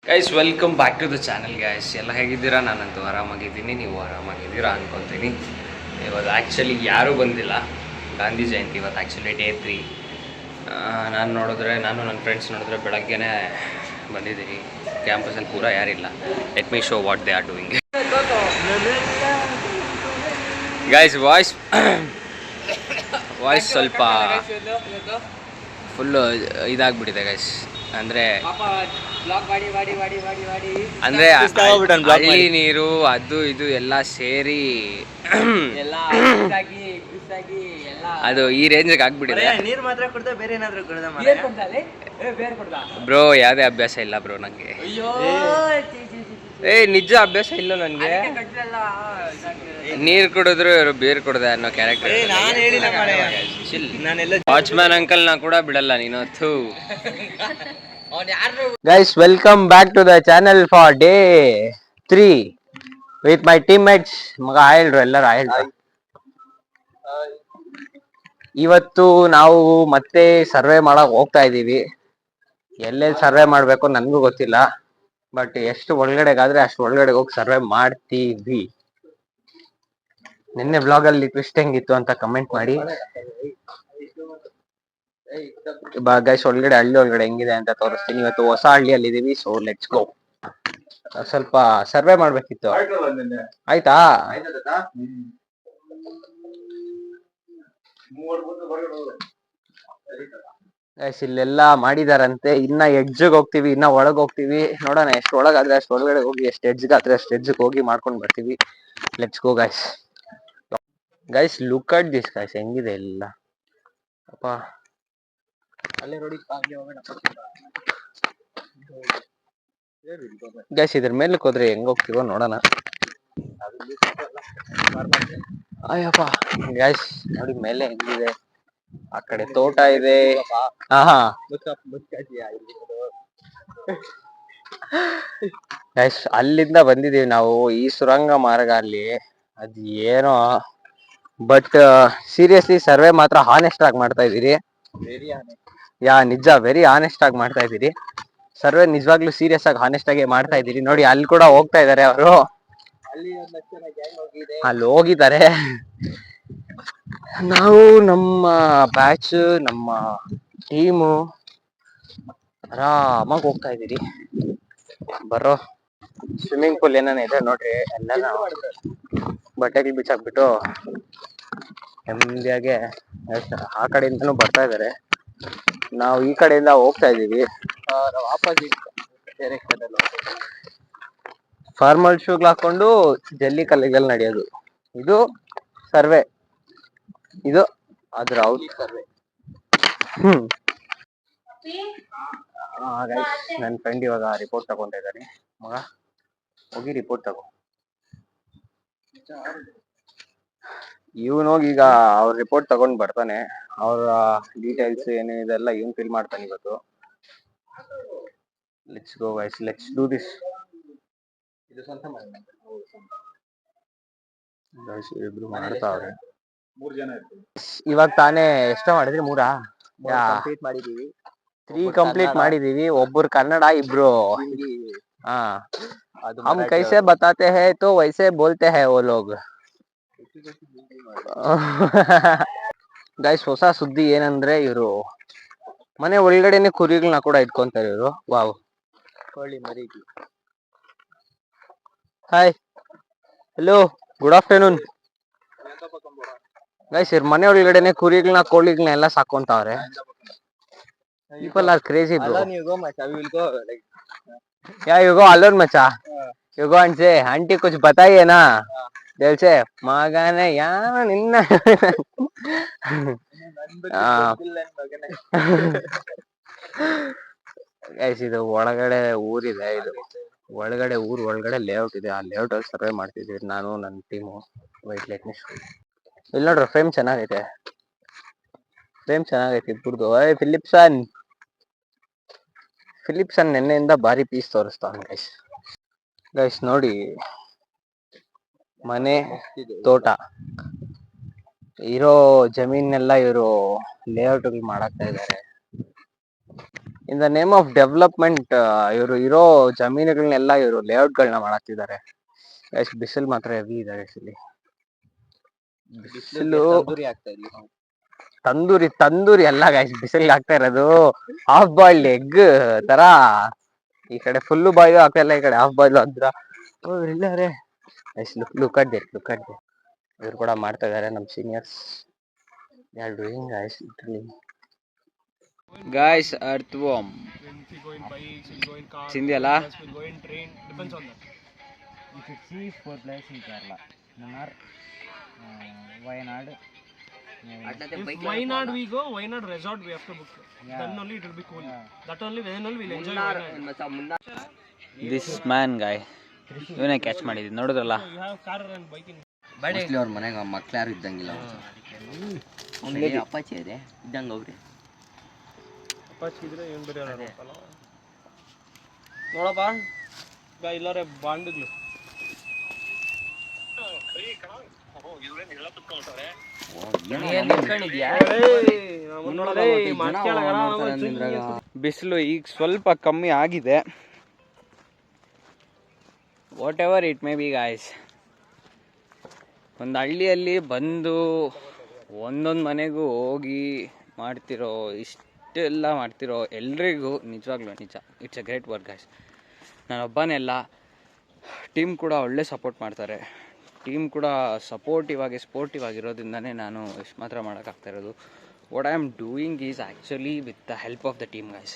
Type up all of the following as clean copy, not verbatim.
Guys welcome back to the channel guys. ಎಲ್ಲ ಹೇಗಿದ್ದೀರಾ? ನಾನಂತೂ ಆರಾಮಾಗಿದ್ದೀನಿ, ನೀವು ಆರಾಮಾಗಿದ್ದೀರಾ ಅಂದ್ಕೊತೀನಿ. ಇವತ್ತು ಆ್ಯಕ್ಚುಲಿ ಯಾರೂ ಬಂದಿಲ್ಲ, ಗಾಂಧಿ ಜಯಂತಿ ಇವತ್ತು ಆ್ಯಕ್ಚುಲಿ ಡೇ 3. ನಾನು ನನ್ನ ಫ್ರೆಂಡ್ಸ್ ನೋಡಿದ್ರೆ ಬೆಳಗ್ಗೆನೇ ಬಂದಿದ್ದೀನಿ. ಕ್ಯಾಂಪಸಲ್ಲಿ ಪೂರ ಯಾರಿಲ್ಲ. Let me show what they are doing. Guys voice ಸ್ವಲ್ಪ ಫುಲ್ಲು ಇದಾಗ್ಬಿಟ್ಟಿದೆ ಗೈಸ್. ಅಂದರೆ ಹಳ್ಳಿ ನೀರು ಅದು ಇದು ಎಲ್ಲ ಸೇರಿ ಅದು ಈ ರೇಂಜಿಗೆ ಆಗ್ಬಿಟ್ಟಿದೆ. ನೀರು ಮಾತ್ರ ಕುಡ್ದ ಬೇರೆ ಏನಾದ್ರು ಬ್ರೋ ಯಾವುದೇ ಅಭ್ಯಾಸ ಇಲ್ಲ ಬ್ರೋ ನನಗೆ. ನಿಜ ಅಭ್ಯಾಸ ಇಲ್ಲ ನನಗೆ. ನೀರು ಕುಡಿದ್ರು ಇವರು ಬೀರ್ ಕುಡ್ದೆ ಅನ್ನೋ ಕ್ಯಾರೆಕ್ಟರ್. ವಾಚ್ಮ್ಯಾನ್ ಅಂಕಲ್ ನಾ ಕೂಡ ಬಿಡಲ್ಲ ನೀನು. Guys welcome back to the channel for day 3 with my teammates. ಮಗ ಆಯಲ್ರು, ಎಲ್ಲರೂ ಆಯಲ್ರು. ಇವತ್ತು ನಾವು ಮತ್ತೆ ಸರ್ವೆ ಮಾಡಕ್ ಹೋಗ್ತಾ ಇದೀವಿ. ಎಲ್ಲೆಲ್ಲಿ ಸರ್ವೆ ಮಾಡ್ಬೇಕು ನನ್ಗೂ ಗೊತ್ತಿಲ್ಲ, ಬಟ್ ಎಷ್ಟು ಒಳಗಡೆಗಾದ್ರೆ ಅಷ್ಟು ಒಳಗಡೆ ಹೋಗಿ ಸರ್ವೆ ಮಾಡ್ತೀವಿ. ನಿನ್ನೆ ಬ್ಲಾಗ್ ಅಲ್ಲಿ ಟ್ವಿಸ್ಟ್ ಹೆಂಗಿತ್ತು ಅಂತ ಕಮೆಂಟ್ ಮಾಡಿ. ಗೈಸ್ ಒಳಗಡೆ ಹಳ್ಳಿ ಒಳಗಡೆ ಹೆಂಗಿದೆ ಅಂತ ತೋರಿಸ್ತೀನಿ. ಇವತ್ತು ಹೊಸ ಹಳ್ಳಿಯಲ್ಲಿ ಇದೀವಿ, ಸೊ ಲೆಟ್ಸ್ ಗೋ. ಸ್ವಲ್ಪ ಸರ್ವೆ ಮಾಡ್ಬೇಕಿತ್ತು. ಆಯ್ತಾ? ಗೈಸ್ ಇಲ್ಲೆಲ್ಲ ಮಾಡಿದಾರಂತೆ. ಇನ್ನ ಎಡ್ಜ್ಗೆ ಹೋಗ್ತೀವಿ, ಇನ್ನ ಒಳಗ್ ಹೋಗ್ತೀವಿ. ನೋಡೋಣ ಎಷ್ಟು ಒಳಗಾದ್ರೆ ಅಷ್ಟು ಒಳಗಡೆ ಹೋಗಿ, ಎಷ್ಟು ಎಡ್ಜ್ಗೆ ಆದ್ರೆ ಅಷ್ಟು ಎಡ್ಜ್ಗೆ ಹೋಗಿ ಮಾಡ್ಕೊಂಡ್ ಬರ್ತೀವಿ. Let's go guys. Guys look at this guys, ಹೆಂಗಿದೆ ಎಲ್ಲ. ಅಪ್ಪ ಅಲ್ಲೇ ನೋಡಿ ಗೈಸ್, ಇದ್ರ ಮೇಲಕ್ಕೆ ಹೋದ್ರೆ ಹೆಂಗ್ ಹೋಗ್ತೀವೋ ನೋಡೋಣ. ಅಯ್ಯಪ್ಪ ಗೈಸ್ ನೋಡಿ ಮೇಲೆ ಹೆಂಗಿದೆ. ಆ ಕಡೆ ತೋಟ ಇದೆ. ಗೈಸ್ ಅಲ್ಲಿಂದ ಬಂದಿದೀವಿ ನಾವು, ಈ ಸುರಂಗ ಮಾರ್ಗ ಅಲ್ಲಿ. ಅದ್ ಏನೋ, ಬಟ್ ಸೀರಿಯಸ್ಲಿ ಸರ್ವೆ ಮಾತ್ರ ಹಾನೆಸ್ಟ್ ಆಗಿ ಮಾಡ್ತಾ ಇದೀರಿ. ನಿಜ ವೆರಿ ಹಾನೆಸ್ಟ್ ಆಗಿ ಮಾಡ್ತಾ ಇದೀರಿ. ಸರ್ವೆ ನಿಜವಾಗ್ಲೂ ಸೀರಿಯಸ್ ಆಗಿ ಹಾನೆಸ್ಟ್ ಆಗಿ ಮಾಡ್ತಾ ಇದೀರಿ. ನೋಡಿ ಅಲ್ಲಿ ಕೂಡ ಹೋಗ್ತಾ ಇದಾರೆ ಅವರು, ಅಲ್ಲಿ ಹೋಗಿದ್ದಾರೆ. ನಾವು ನಮ್ಮ ಬ್ಯಾಚ್, ನಮ್ಮ ಟೀಮು ಆರಾಮಾಗಿ ಹೋಗ್ತಾ ಇದೀರಿ. ಬರೋ ಸ್ವಿಮ್ಮಿಂಗ್ ಪೂಲ್ ಏನೇನ ಇದೆ ನೋಡ್ರಿ, ಎಲ್ಲ ಬಟ್ಟೆಗಳು ಬಿಚ್ಚಾಕ್ಬಿಟ್ಟು ನೆಮ್ಮದಿಯಾಗೆ ಆ ಕಡೆಯಿಂದನೂ ಬರ್ತಾ ಇದಾರೆ. ನಾವು ಈ ಕಡೆಯಿಂದ ಹೋಗ್ತಾ ಇದೀವಿ. ಫಾರ್ಮಲ್ ಶೂಗಳು ಹಾಕೊಂಡು ಜಲ್ಲಿ ಕಲ್ಲಿಗೆಲ್ಲ ನಡೆಯೋದು. ಇದು ಸರ್ವೆ, ಇದು ಅದ್ರ ಔಟ್ ಸರ್ವೆ. ನನ್ನ ಫ್ರೆಂಡ್ ಇವಾಗ ರಿಪೋರ್ಟ್ ತಗೊಂತ ಇದ್ದಾನೆ. ಮಗ ಹೋಗಿ ರಿಪೋರ್ಟ್ ತಗೋ. ಇವನ್ ಹೋಗಿ ಈಗ ಅವ್ರ ರಿಪೋರ್ಟ್ ತಗೊಂಡ್ ಬರ್ತಾನೆ. ಅವ್ರ ಡೀಟೇಲ್ಸ್ ಏನೇನಿದೆಲ್ಲ ಇವನ್ ಫಿಲ್ ಮಾಡ್ತಾನೆ ಇವತ್ತು. Let's go guys, let's do this. ಇಬ್ರು ಮಾಡ್ತಾವ್ರೆ. ಇವಾಗ ತಾನೇ ಎಷ್ಟೋ ಮಾಡಿದ್ರಿ? 3 ಮಾಡಿದೀವಿ. 3 ಕಂಪ್ಲೀಟ್ ಮಾಡಿದೀವಿ. ಒಬ್ರು ಕನ್ನಡ, ಇಬ್ರು हम कैसे बताते हैं तो वैसे बोलते हैं वो लोग. ಗೈಸ್ ಹೊಸ ಸುದ್ದಿ ಏನಂದ್ರೆ, ಇವರು ಮನೆ ಒಳಗಡೆನೆ ಕುರಿಗಳನ್ನ ಕೂಡ ಇಟ್ಕೊಂತಾರೆ ಇವರು. ವಾವ್, ಕೋಳಿ ಮರಿಗಿ. Hi, hello, good afternoon. Guys ಇವ್ರ ಮನೆ ಒಳಗಡೆನೆ ಕುರಿಗಳನ್ನ, ಕೋಳಿಗಳನ್ನ ಎಲ್ಲ ಸಾಕೊಂತಾವ್ರೆ. People are crazy bro. Alone you go macha, we will go like. Yeah, you go alone macha. You go and say, auntie कुछ बताइए ना. They'll say, ಮಗನೇ ಯಾನ ನಿನ್ನ. ಗೈಸ್ ಇದು ಒಳಗಡೆ ಊರಿದೆ. ಇದು ಒಳಗಡೆ ಒಳಗಡೆ ಲೇಔಟ್ ಇದೆ. ಆ ಲೇಔಟ್ ಅಲ್ಲಿ ಸರ್ವೆ ಮಾಡ್ತಿದ್ದೀವಿ ನಾನು, ನನ್ನ ಟೀಮು. White let me. ಇಲ್ಲಿ ನೋಡ್ರಿ, ಫ್ರೇಮ್ ಚೆನ್ನಾಗೈತೆ. ಇಬ್ಬರದು. ಫಿಲಿಪ್ಸನ್ ನೆನ್ನೆಯಿಂದ ಭಾರಿ ಪೀಸ್ ತೋರಿಸ್ತಾನೆ ಗೈಸ್. ನೋಡಿ, ಮನೆ, ತೋಟ ಇರೋ ಜಮೀನೆಲ್ಲ ಇವರು ಲೇಔಟ್ ಮಾಡಾಕ್ತಾ ಇದ್ದಾರೆ. In the name of development ಇವರು ಇರೋ ಜಮೀನುಗಳನ್ನೆಲ್ಲ ಇವರು ಲೇಔಟ್ಗಳನ್ನ ಮಾಡಾಕ್ತಿದ್ದಾರೆ. ಬಿಸಿಲು ಮಾತ್ರ ಹೆವಿ ಇದೆ ಇಲ್ಲಿ. ಬಿಸಿಲು ತಂದೂರಿ ಎಲ್ಲ ಗೈಸ್ ಬಿಸಿಲಿಗೆ ಆಗ್ತಾ ಇರೋದು ಹಾಫ್ ಬಾಯ್ಲ್ಡ್ ಎಗ್ ತರ. ಈ ಕಡೆ ಫುಲ್ ಬಾಯ್ಲ್ ಆಗ್ತಾ ಇಲ್ಲ, ಈ ಕಡೆ ಹಾಫ್ ಬಾಯ್ಲ್ ಅಂದ್ರ ಇಲ್ಲರೇ. ಲುಕ್ ಅಟ್ ದೇರ್ ಇವ್ರು ಕೂಡ ಮಾಡ್ತಾ ಇದಾರೆ ನಮ್ ಸೀನಿಯರ್ಸ್. ಗಾಯ್ಸ್ ಅರ್ತ್ ವಾಮ್ ಚಿಂದಿಯಲ್ಲ. You should see 4 places in Kerala. Munnar, Wayanad. If Wayanad we go, Wayanad resort we have to book. Yeah. Then only it will be cool. Yeah. That only then only we'll enjoy Wayanad. This man guy. ಇವನೇ catch ಮಾಡಿದ್ವಿ ನೋಡಿದ್ರಲ್ಲ. You have car and bike in. Mostly ಅವ್ರ ಮನೆಗೆ ಮಕ್ಳು ಯಾರು ಇದ್ದಂಗಿಲ್ಲ. ಅಪ್ಪಾಚಿ ಇದೆ ಇದ್ದಂಗೆ ಅವ್ರೆ. ಅಪ್ಪಾಚಿ ಇದ್ರೆ ಏನು ಬೇರೆ ಯಾರು ನೋಡಪ್ಪ ಇಲ್ಲರೆ ಬಾಂಡ್ಗಳು. ಬಿಸಿಲು ಈಗ ಸ್ವಲ್ಪ ಕಮ್ಮಿ ಆಗಿದೆ. What ever it may be guys, ಒಂದು ಹಳ್ಳಿಯಲ್ಲಿ ಬಂದು ಒಂದೊಂದು ಮನೆಗೂ ಹೋಗಿ ಮಾಡ್ತಿರೋ ಇಷ್ಟೆಲ್ಲ ಮಾಡ್ತಿರೋ ಎಲ್ರಿಗೂ ನಿಜವಾಗ್ಲೂ ನಿಜ it's a great work guys. ನಾನೊಬ್ಬನೇ ಅಲ್ಲ, ಟೀಮ್ ಕೂಡ ಒಳ್ಳೆ ಸಪೋರ್ಟ್ ಮಾಡ್ತಾರೆ. ಟೀಮ್ ಕೂಡ ಸ್ಪೋರ್ಟಿವ್ ಆಗಿರೋದ್ರಿಂದನೇ ನಾನು ಇಷ್ಟು ಮಾತ್ರ ಮಾಡೋಕ್ಕಾಗ್ತಾ ಇರೋದು. What I am doing is actually with the help of the team guys.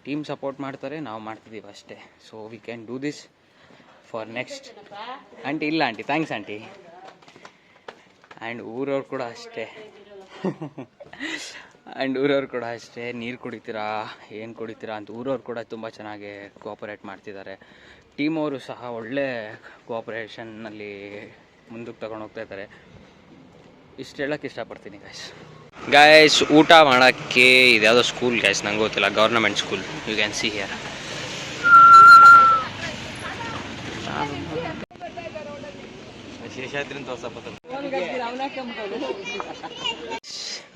Team support ಮಾಡ್ತಾರೆ, ನಾವು ಮಾಡ್ತಿದ್ದೀವಿ ಅಷ್ಟೇ. So we can do this for next. Aunty ಇಲ್ಲ ಆಂಟಿ, ಥ್ಯಾಂಕ್ಸ್ ಆಂಟಿ. ಆ್ಯಂಡ್ ಊರವ್ರು ಕೂಡ ಅಷ್ಟೇ ನೀರು ಕುಡಿತೀರಾ ಏನು ಕುಡಿತೀರಾ ಅಂತ ಊರವ್ರು ಕೂಡ ತುಂಬ ಚೆನ್ನಾಗಿ ಕೋಆಪರೇಟ್ ಮಾಡ್ತಿದ್ದಾರೆ. ಟೀಮ್ ಅವರು ಸಹ ಒಳ್ಳೆ ಕೋಆಪರೇಷನ್ನಲ್ಲಿ ಮುಂದಕ್ಕೆ ತಗೊಂಡು ಹೋಗ್ತಾ ಇದ್ದಾರೆ. ಇಷ್ಟು ಹೇಳೋಕ್ಕೆ ಇಷ್ಟಪಡ್ತೀನಿ ಗಾಯ್ಸ್. ಊಟ ಮಾಡೋಕ್ಕೆ ಇದ್ಯಾವುದೋ ಸ್ಕೂಲ್ ಗಾಯ್ಸ್, ನಂಗೆ ಗೊತ್ತಿಲ್ಲ, government school. You can see here.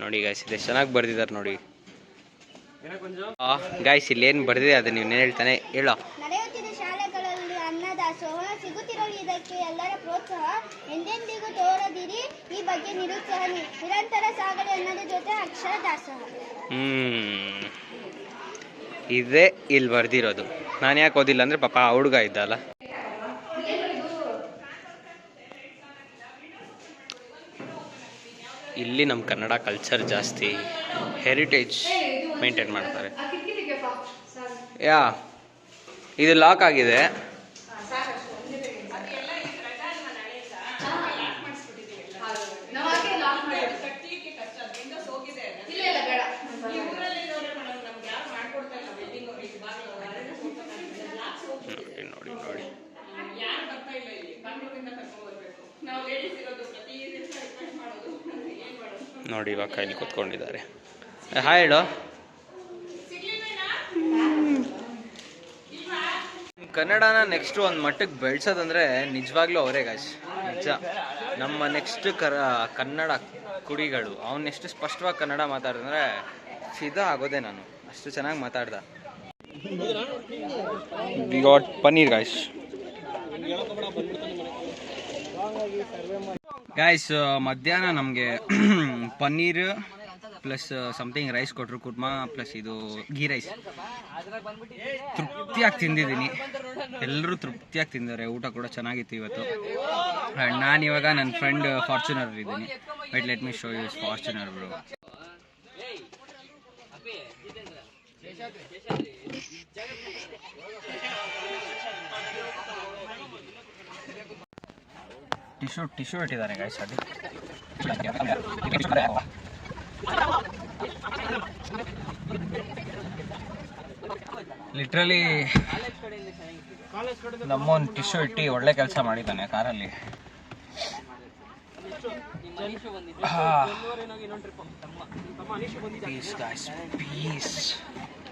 ನೋಡಿ ಗಾಯ್ಸ್ ಇದೆ ಚೆನ್ನಾಗಿ ಬರ್ದಿದ್ದಾರೆ ನೋಡಿ ಗಾಯ್ಸ್. ಇಲ್ಲಿ ಏನು ಬರ್ದಿದೆ ಅದು ನೀವು ಹೇಳ್ತಾನೆ ಹೇಳೋ. ನಡೆಯುತ್ತಿದೆ ಶಾಲೆಗಳಲ್ಲಿ ಅನ್ನದಾಸೋಹ ಸಿಗುತ್ತಿರೋ ಇದಕ್ಕೆ ಎಲ್ಲರ ಪ್ರೋತ್ಸಾಹ ಎಂದೆಂದಿಗೂ ತೋರದಿರಿ ಈ ಬಗ್ಗೆ ನಿರುತ್ಸಾಹ ನಿರಂತರ ಸಾಗಣೆ ಅನ್ನೋದ್ರ ಜೊತೆ ಅಕ್ಷರ ದಾಸೋಹ. ಇದೇ ಇಲ್ಲಿ ಬರ್ದಿರೋದು. ನಾನು ಯಾಕೆ ಓದಿಲ್ಲ ಅಂದ್ರೆ ಪಾಪ ಆ ಹುಡುಗ ಇದ್ದಲ್ಲ. ಇಲ್ಲಿ ನಮ್ಮ ಕನ್ನಡ ಕಲ್ಚರ್ ಜಾಸ್ತಿ ಹೆರಿಟೇಜ್ ಮೇಂಟೈನ್ ಮಾಡ್ತಾರೆ. ಯಾ ಇದು ಲಾಕ್ ಆಗಿದೆ. ನೋಡಿ ನೋಡಿ ನೋಡಿ ಇವಾಗ ಕೈಲಿ ಕೂತ್ಕೊಂಡಿದ್ದಾರೆ. ಹಾಯ್ ಹೇಳೋ. ಕನ್ನಡನ ನೆಕ್ಸ್ಟ್ ಒಂದು ಮಟ್ಟಕ್ಕೆ ಬೆಳೆಸೋದಂದ್ರೆ ನಿಜವಾಗ್ಲೂ ಅವರೇ ಗಾಯ್ಸ್, ನಿಜ. ನಮ್ಮ ನೆಕ್ಸ್ಟ್ ಕನ್ನಡ ಕುಡಿಗಳು ಅವನ್ನೆಷ್ಟು ಸ್ಪಷ್ಟವಾಗಿ ಕನ್ನಡ ಮಾತಾಡಿದ್ರೆ ಫಿದಾ ಆಗೋದೆ ನಾನು. ಅಷ್ಟು ಚೆನ್ನಾಗಿ ಮಾತಾಡ್ದ. We got paneer guys. Guys ಮಧ್ಯಾಹ್ನ ನಮಗೆ ಪನ್ನೀರ್ ಪ್ಲಸ್ ಸಮಥಿಂಗ್ ರೈಸ್ ಕೊಟ್ಟರು, ಕುರ್ಮಾ ಪ್ಲಸ್ ಇದು ಗೀ ರೈಸ್. ತೃಪ್ತಿಯಾಗಿ ತಿಂದಿದ್ದೀನಿ, ಎಲ್ಲರೂ ತೃಪ್ತಿಯಾಗಿ ತಿಂದಿದ್ದಾರೆ. ಊಟ ಕೂಡ ಚೆನ್ನಾಗಿತ್ತು ಇವತ್ತು. ಆ್ಯಂಡ್ ನಾನಿವಾಗ ನನ್ನ ಫ್ರೆಂಡ್ ಫಾರ್ಚುನರ್ ಇದ್ದೀನಿ. Wait let me show you Fortuner bro. Tissue ಇಟ್ಟಿದ್ದಾರೆ ಗಾಯ್ಸ್. ಅದು ಲಿಟ್ರಲಿ ನಮ್ಮೊಂದು ಟಿಶ್ಯೂ ಇಟ್ಟು ಒಳ್ಳೆ ಕೆಲಸ ಮಾಡಿದ್ದಾನೆ ಕಾರಲ್ಲಿ. Peace guys, peace.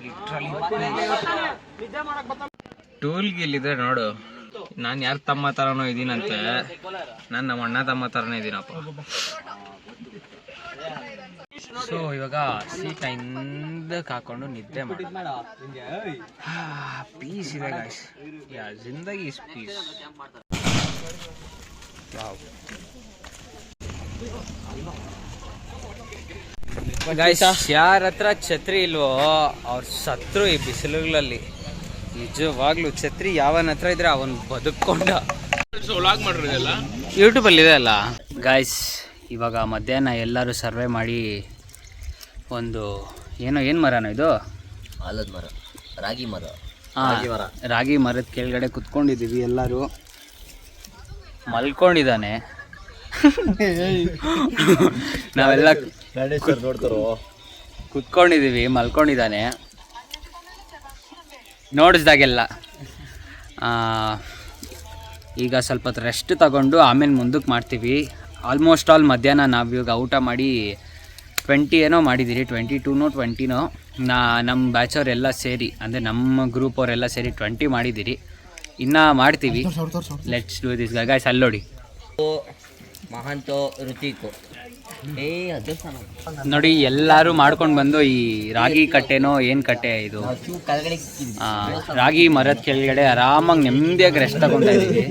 ಲಿಟ್ರಲಿ ಟೂಲ್ಗೆ ಇಲ್ಲಿದ್ರೆ ನೋಡು, ನಾನು ಯಾರ ತಮ್ಮ ಥರನೋ ಇದ್ದೀನಂತೆ. ನಾನು ನಮ್ಮ ಅಣ್ಣ ತಮ್ಮ ಥರನೇ ಇದ್ದೀನಪ್ಪ. ಸೊ ಇವಾಗ ಸೀಟ್ ಹಿಂದಕ್ಕೆ ಹಾಕೊಂಡು ನಿದ್ದೆ ಮಾಡಿ ಪೀಸ್ ಇದೆ ಗಾಯ್ಸ್. ಯಾ ಜಿಂದಗಿ ಇಸ್ ಪೀಸ್. ಗಾಯ್ಸ್, ಯಾರ ಹತ್ರ ಛತ್ರಿ ಇಲ್ವೋ ಅವ್ರು ಸತ್ರು ಈ ಬಿಸಿಲುಗಳಲ್ಲಿ. ನಿಜವಾಗ್ಲೂ ಛತ್ರಿ ಯಾವನ ಹತ್ರ ಇದ್ರೆ ಅವನ್ ಬದುಕೊಂಡ. ಯೂಟ್ಯೂಬಲ್ಲಿ ಇದೆ ಅಲ್ಲ ಗಾಯ್ಸ್. ಇವಾಗ ಮಧ್ಯಾಹ್ನ ಎಲ್ಲರೂ ಸರ್ವೆ ಮಾಡಿ ಒಂದು ಏನು ಮರನೋ ಇದು? ಆಲದ ಮರ, ರಾಗಿ ಮರ. ರಾಗಿ ಮರದ ಕೆಳಗಡೆ ಕುತ್ಕೊಂಡಿದ್ದೀವಿ. ಎಲ್ಲರೂ ಮಲ್ಕೊಂಡಿದ್ದಾನೆ. ನಾವೆಲ್ಲ ಕುತ್ಕೊಂಡಿದ್ದೀವಿ, ಮಲ್ಕೊಂಡಿದ್ದಾನೆ ನೋಡಿಸ್ದಾಗೆಲ್ಲ. ಈಗ ಸ್ವಲ್ಪ ಹೊತ್ತು ರೆಸ್ಟ್ ತಗೊಂಡು ಆಮೇಲೆ ಮುಂದಕ್ಕೆ ಮಾಡ್ತೀವಿ. ಆಲ್ಮೋಸ್ಟ್ ಆಲ್ ಮಧ್ಯಾಹ್ನ ನಾವು ಇವಾಗ ಊಟ ಮಾಡಿ 20 ಏನೋ ಮಾಡಿದ್ದೀರಿ, 22ನೋ 20ನೋ. ನಮ್ಮ ಬ್ಯಾಚವರೆಲ್ಲ ಸೇರಿ, ಅಂದರೆ ನಮ್ಮ ಗ್ರೂಪ್ ಅವರೆಲ್ಲ ಸೇರಿ 20 ಮಾಡಿದ್ದೀರಿ. ಇನ್ನೂ ಮಾಡ್ತೀವಿ. Let's do this guys. ಅಲ್ಲಿ ನೋಡಿ ಮಹಾಂತೋ ಋತಿಕು ನೋಡಿ, ಎಲ್ಲರೂ ಮಾಡ್ಕೊಂಡು ಬಂದು ಈ ರಾಗಿ ಕಟ್ಟೆನೋ ಏನು ಕಟ್ಟೆ ಇದು, ರಾಗಿ ಮರದ ಕೆಳಗಡೆ ಆರಾಮಾಗಿ ನೆಮ್ಮದಿಯಾಗಿ ರೆಸ್ಟ್ ತಗೊತಾ ಇದ್ದೀವಿ.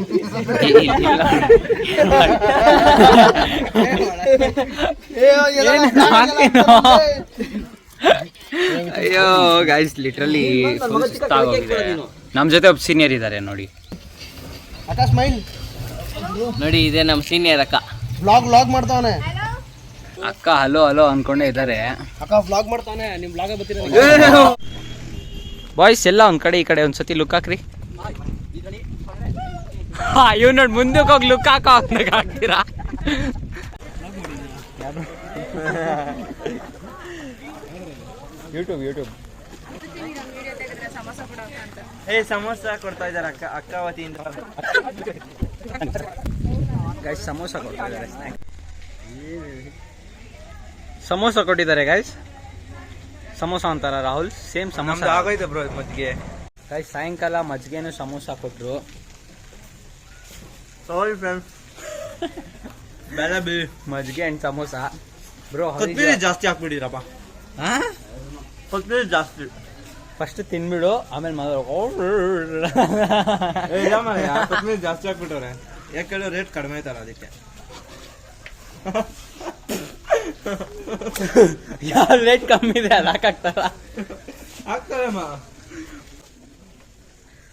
ಅಯ್ಯೋ ಗೈಸ್, ಲಿಟ್ರಲಿ ಫುಲ್ ಸುಸ್ತಾಗೋಗಿದೆ. ನಮ್ಮ ಜೊತೆ ಒಬ್ಬ ಸೀನಿಯರ್ ಇದ್ದಾರೆ ನೋಡಿ. ನೋಡಿ, ಇದೆ ನಮ್ಮ ಸೀನಿಯರ್ ಅಕ್ಕ. ವ್ಲಾಗ್ ಮಾಡ್ತಾವನೆ ಅಕ್ಕ. ಹಲೋ ಹಲೋ ಅನ್ಕೊಂಡೇ ಇದ್ದಾರೆ. ಅಕ್ಕ ವ್ಲಾಗ್ ಮಾಡ್ತಾನೆ. ನಿಮ್ ವ್ಲಾಗ್ ಬರ್ತೀರ ಬಾಯ್ಸ್ ಎಲ್ಲ ಒಂದ್ ಕಡೆ ಈ ಕಡೆ ಒಂದ್ಸತಿ ಲುಕ್ ಹಾಕ್ರಿ. ಇವ್ ನೋಡಿ ಮುಂದಕ್ಕೆ ಹೋಗಿ ಲುಕ್ ಹಾಕ್ತೀರಾ? ಯೂಟ್ಯೂಬ್ ಸಮೋಸ ಕೊಡ್ತಾ ಇದಾರೆ ಅಕ್ಕ ವತಿಯಿಂದ. ಗೈಸ್ ಸಮೋಸ ಕೊಟ್ಟಿದ್ದಾರೆ, ಸಮೋಸ ಕೊಟ್ಟಿದ್ದಾರೆ ಗೈಸ್. ಸಮೋಸ ಅಂತಾರ ರಾಹುಲ್? ಸೇಮ್ ಸಮೋಸ ಆಗೋಯ್ತು ಬ್ರೋ ಮಜ್ಜಿಗೆ. ಗೈಸ್ ಸಾಯಂಕಾಲ ಮಜ್ಜಿಗೆನು ಸಮೋಸ ಕೊಟ್ಟರು. ಸಾರಿ ಫ್ರೆಂಡ್ಸ್, ಬೇಡ ಮಜ್ಜಿಗೆ ಅಂಡ್ ಸಮೋಸ ಬ್ರೋ. ಕೊತ್ತಂಬರಿ ಜಾಸ್ತಿ ಹಾಕ್ಬಿಟ್ಟಿರಪ್ಪ. ಕೊತ್ತಂಬರಿ ಜಾಸ್ತಿ ಫಸ್ಟ್ ತಿನ್ಬಿಡು, ಆಮೇಲೆ ಕೊತ್ತಂಬರಿ ಜಾಸ್ತಿ ಹಾಕ್ಬಿಟ್ಟವ್ರೆ. ಯಾಕೆ ರೇಟ್ ಕಡಿಮೆ ಆಯ್ತಲ್ಲ ಅದಕ್ಕೆ. ಯಾವ ರೇಟ್ ಕಮ್ಮಿ ಇದೆ ಅದು ಹಾಕ್ತಾರ ಹಾಕ್ತಾರಮ್ಮ.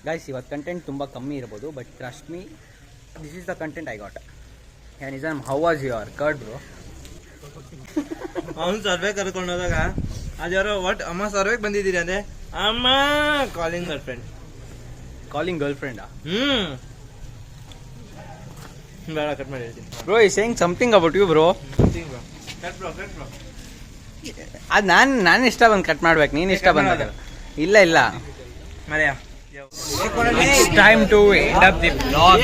ಗೈಸ್ ಇವತ್ತು ಕಂಟೆಂಟ್ ತುಂಬ ಕಮ್ಮಿ ಇರ್ಬೋದು, but trust me, this is the content I got. Nizam, how was your curd bro? ಅವ್ನು ಸರ್ವೆ ಕರ್ಕೊಂಡು ಹೋದಾಗ ಅದ್ಯಾರೋ ಅಮ್ಮ ಸರ್ವೆಗೆ ಬಂದಿದ್ದೀರಿ ಅಂದ್ರೆ ಅಮ್ಮ calling girlfriend. Calling girl ಫ್ರೆಂಡಾ? ಬೇಡ, ಕಟ್ ಮಾಡಿ ಹೇಳ್ತೀನಿ. ಬ್ರೋ ಈ saying something about you bro. ಅದು ನಾನು ಇಷ್ಟ ಬಂದು ಕಟ್ ಮಾಡ್ಬೇಕು, ನೀನು ಇಷ್ಟ ಬಂದಾಗ. ಇಲ್ಲ ಮರೆಯ. It's time to end up the vlog.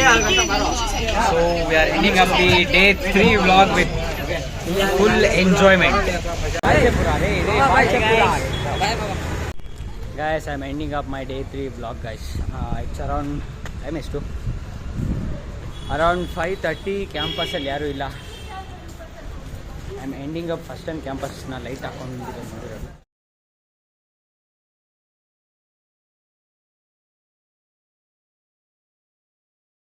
So we are ending up the day 3 vlog with full enjoyment. Guys, I'm ending up my day 3 vlog guys. It's around time ಎಷ್ಟು? Around 5:30. ಕ್ಯಾಂಪಸ್ ಅಲ್ಲಿ ಯಾರು ಇಲ್ಲ. I'm ending up first time campus ನ light ಹಾಕೊಂಡು ನೋಡಿರೋದು.